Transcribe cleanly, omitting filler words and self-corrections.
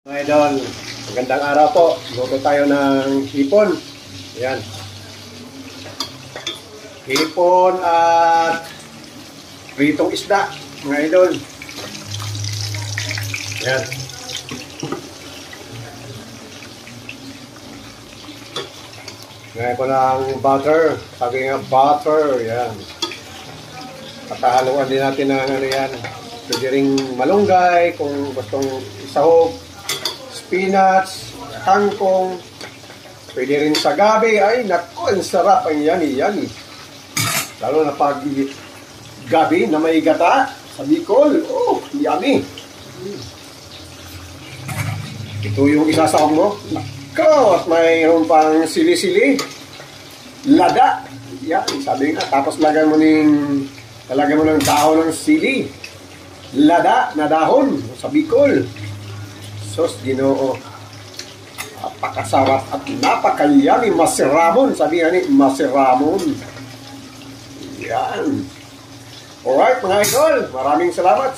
Mga idol, magandang araw po. Luto tayo ng hipon. Ayan. Hipon at pritong isda, mga idol. Ayan. Ngayon ko ng butter. Sabi nga butter. Ayan. Patahaluan din natin ng ano yan. Pwede ring malunggay kung gustong isahog. Spinach, kangkong, pwede rin sa gabi. Ay, naku, ang sarap ang yani. Lalo na pag gabi na may gata sa Bicol. Oh, yummy. Ito yung isasahog mo. Naku, at mayroon pang sili-sili. Lada. Yan, sabi nga. Tapos talagyan mo ng dahon ng sili. Lada na dahon sa Bicol. Sos, Ginoo. Napakasarap at napakayami. Masiramon. Sabi nga ni, masiramon. Yan. Alright, mga idol. Maraming salamat.